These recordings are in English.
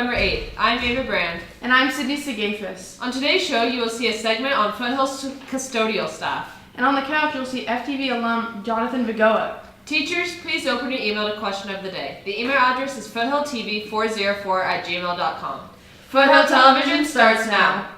November 8th. I'm Ava Brand. And I'm Sydney Segafis. On today's show, you will see a segment on Foothill's custodial staff. And on the couch, you'll see FTV alum Jonathan Vigoa. Teachers, please open your email to question of the day. The email address is foothilltv404@gmail.com. Foothill Television starts now.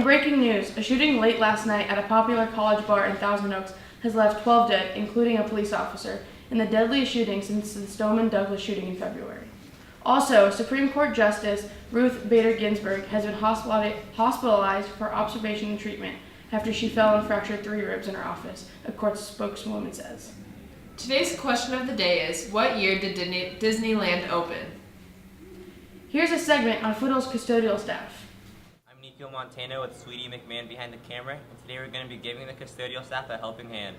Breaking news, a shooting late last night at a popular college bar in Thousand Oaks has left 12 dead, including a police officer, in the deadliest shooting since the Stoneman Douglas shooting in February. Also, Supreme Court Justice Ruth Bader Ginsburg has been hospitalized for observation and treatment after she fell and fractured 3 ribs in her office, a court spokeswoman says. Today's question of the day is, what year did Disneyland open? Here's a segment on Foothill's custodial staff. I'm Montana with Sweetie McMahon behind the camera, and today we're going to be giving the custodial staff a helping hand.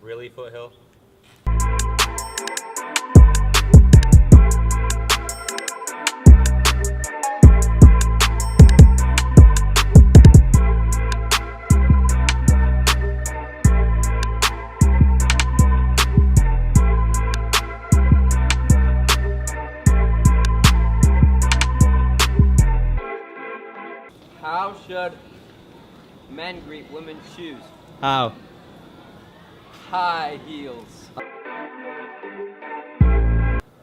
Really, Foothill? How should men greet women's shoes? How? High heels.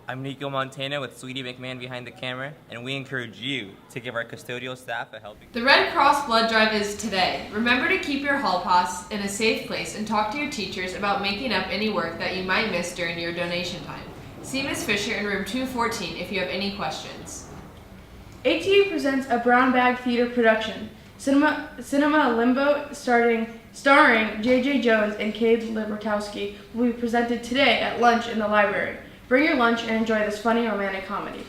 I'm Nico Montana with Sweetie McMahon behind the camera, and we encourage you to give our custodial staff a helping hand. The Red Cross blood drive is today. Remember to keep your hall pass in a safe place and talk to your teachers about making up any work that you might miss during your donation time. See Ms. Fisher in room 214 if you have any questions. ATU presents a brown bag theater production, Cinema Limbo, starring J.J. Jones and Cade Libertowski, will be presented today at lunch in the library. Bring your lunch and enjoy this funny romantic comedy.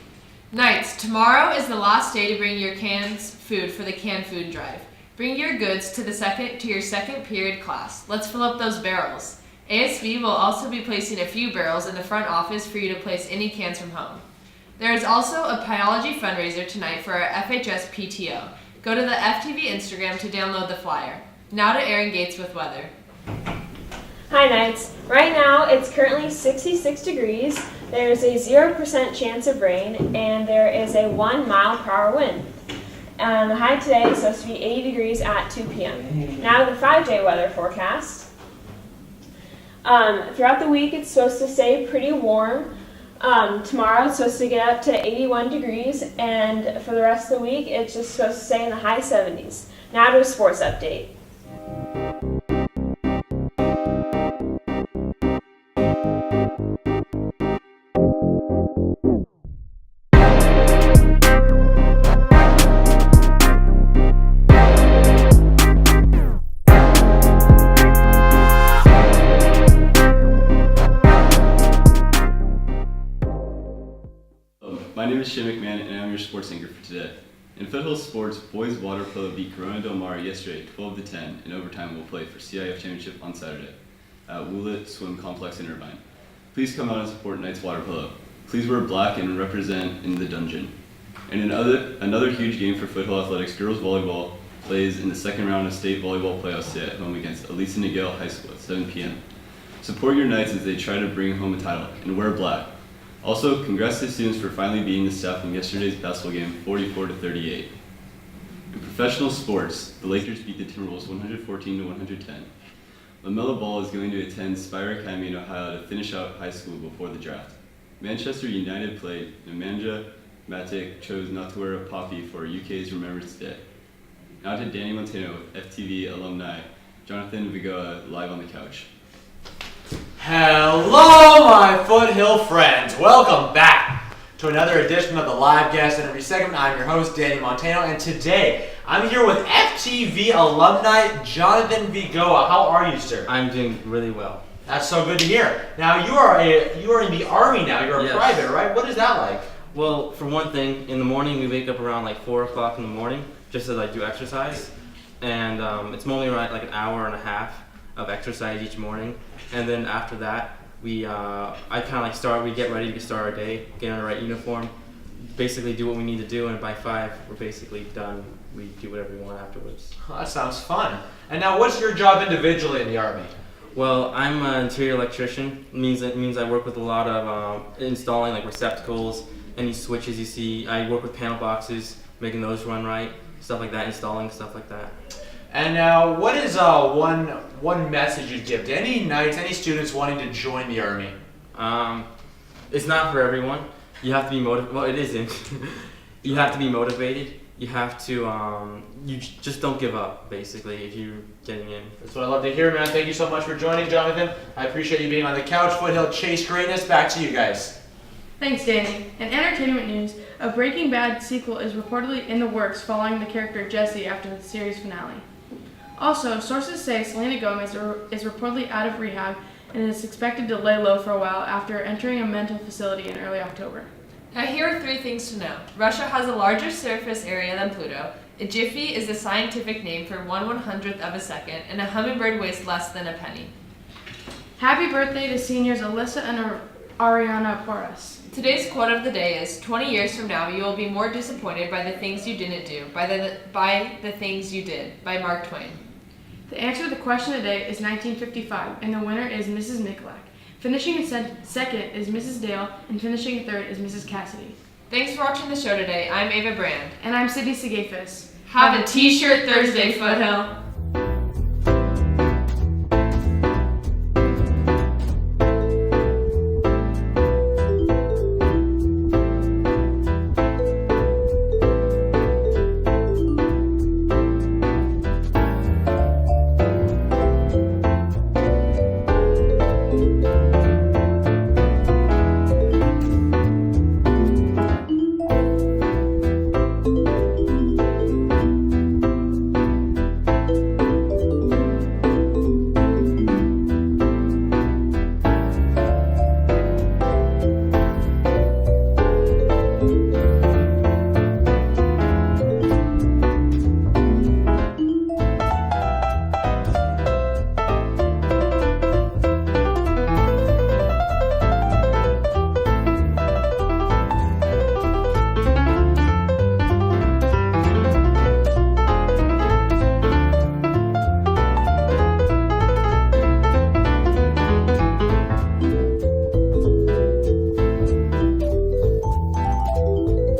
Nights, tomorrow is the last day to bring your cans food for the canned food drive. Bring your goods to your second period class. Let's fill up those barrels. ASB will also be placing a few barrels in the front office for you to place any cans from home. There is also a biology fundraiser tonight for our FHS PTO. Go to the FTV Instagram to download the flyer. Now to Aaron Gates with weather. Hi Knights. Right now it's currently 66 degrees. There's a 0% chance of rain and there is a 1 mile per hour wind. The high today is supposed to be 80 degrees at 2 p.m. Now the 5-day weather forecast. Throughout the week it's supposed to stay pretty warm. Tomorrow it's supposed to get up to 81 degrees and for the rest of the week it's just supposed to stay in the high 70s. Now to a sports update. My name is Shane McMahon and I'm your sports anchor for today. In Foothill sports, boys water polo beat Corona Del Mar yesterday 12-10 in overtime. Will play for CIF championship on Saturday at Woolet Swim Complex in Irvine. Please come out and support Knights water polo. Please wear black and represent in the dungeon. And in another huge game for Foothill athletics, girls volleyball plays in the second round of state volleyball playoffs today at home against Elisa Niguel High School at 7 p.m. Support your Knights as they try to bring home a title and wear black. Also, congrats to students for finally beating the staff in yesterday's basketball game 44-38. In professional sports, the Lakers beat the Timberwolves 114-110. LaMelo Ball is going to attend Spire Academy in Ohio to finish out high school before the draft. Manchester United played Nemanja Matic chose not to wear a poppy for UK's Remembrance Day. Now to Danny Montano with FTV alumni Jonathan Vigoa live on the couch. Hello, my Foothill friends. Welcome back to another edition of the Live Guest Interview segment. I'm your host, Danny Montano, and today I'm here with FTV alumni Jonathan Vigoa. How are you, sir? I'm doing really well. That's so good to hear. Now you are in the Army now. You're a Yes. private, right? What is that like? Well, for one thing, in the morning we wake up around like 4 o'clock in the morning just to do exercise, and it's only around like an hour and a half of exercise each morning, and then after that we get ready to start our day, get in the right uniform, basically do what we need to do, and by 5 we're basically done. We do whatever we want afterwards. Oh, that sounds fun. And now, what's your job individually in the Army? Well, I'm an interior electrician. It means I work with a lot of installing like receptacles, any switches you see. I work with panel boxes, making those run right, stuff like that, installing stuff like that. And now, what is one message you'd give to any knights, any students wanting to join the Army? It's not for everyone. You have to be motivated. Well, it isn't. You have to be motivated. You have to. You just don't give up. Basically, if you're getting in. That's what I love to hear, man. Thank you so much for joining, Jonathan. I appreciate you being on the couch. Foothill, chase greatness. Back to you guys. Thanks, Danny. In entertainment news, a Breaking Bad sequel is reportedly in the works following the character Jesse after the series finale. Also, sources say Selena Gomez is reportedly out of rehab and is expected to lay low for a while after entering a mental facility in early October. Now here are 3 things to know. Russia has a larger surface area than Pluto. A jiffy is the scientific name for 1/100th of a second, and a hummingbird weighs less than a penny. Happy birthday to seniors Alyssa and Ariana Porras. Today's quote of the day is, 20 years from now, you will be more disappointed by the things you didn't do, by the things you did, by Mark Twain. The answer to the question today is 1955, and the winner is Mrs. Michalak. Finishing in second is Mrs. Dale, and finishing in third is Mrs. Cassidy. Thanks for watching the show today. I'm Ava Brand. And I'm Sydney Segafis. Have a T-shirt Thursday, Foothill.